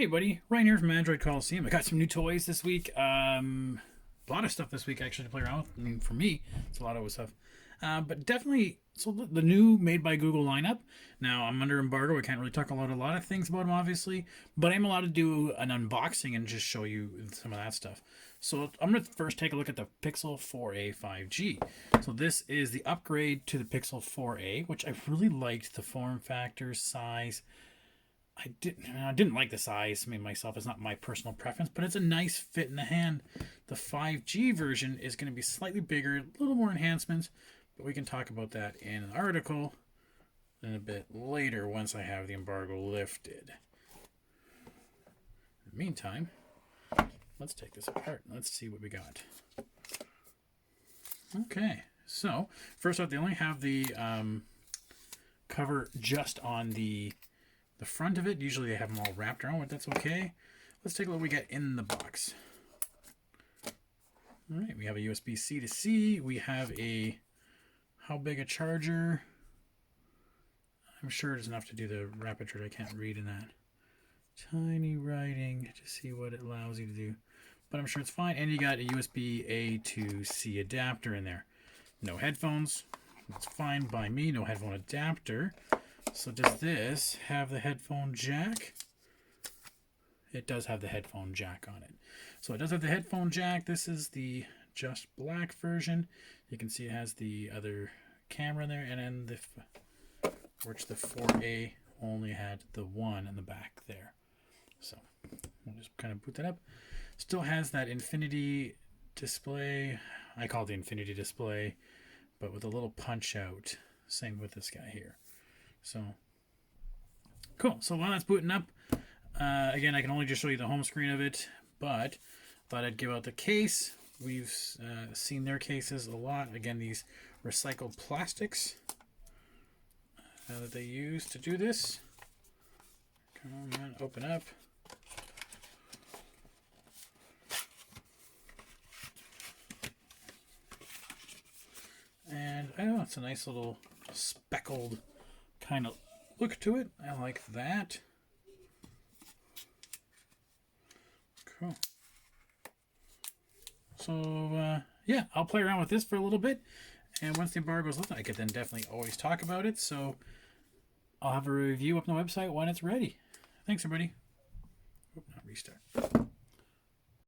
Hey buddy, Ryan here from Android Coliseum. I got some new toys this week. A lot of stuff this week actually to play around with. I mean, for me, it's a lot of stuff. But definitely, so the new Made by Google lineup. Now, I'm under embargo. I can't really talk about a lot of things about them, obviously. But I'm allowed to do an unboxing and just show you some of that stuff. So I'm going to first take a look at the Pixel 4a 5G. So this is the upgrade to the Pixel 4a, which I really liked the form factor, size. I didn't like the size. I mean, myself, it's not my personal preference, but it's a nice fit in the hand. The 5G version is going to be slightly bigger, a little more enhancements, but we can talk about that in an article and a bit later once I have the embargo lifted. In the meantime, let's take this apart. Let's see what we got. Okay, so first off, they only have the cover just on the front of it. Usually they have them all wrapped around, but that's okay. Let's take a look what we get in the box. All right, we have a USB-C to C. We have how big a charger? I'm sure it's enough to do the rapid charge. I can't read in that. Tiny writing to see what it allows you to do, but I'm sure it's fine. And you got a USB-A to C adapter in there. No headphones. That's fine by me. No headphone adapter. So does this have the headphone jack? It does have the headphone jack on it. So it does have the headphone jack. This is the just black version. You can see it has the other camera in there, and then which the 4A only had the one in the back there. So we'll just kind of boot that up. Still has that infinity display. I call it the infinity display, but with a little punch out. Same with this guy here. So cool. So while that's booting up, again, I can only just show you the home screen of it, but thought I'd give out the case. We've seen their cases a lot. Again, these recycled plastics that they use to do this. Come on, open up. And oh, it's a nice little speckled kind of look to it. I like that. Cool. So yeah, I'll play around with this for a little bit, and once the embargo's lifted, I could then definitely always talk about it. So I'll have a review up on the website when it's ready. Thanks, everybody. Not restart.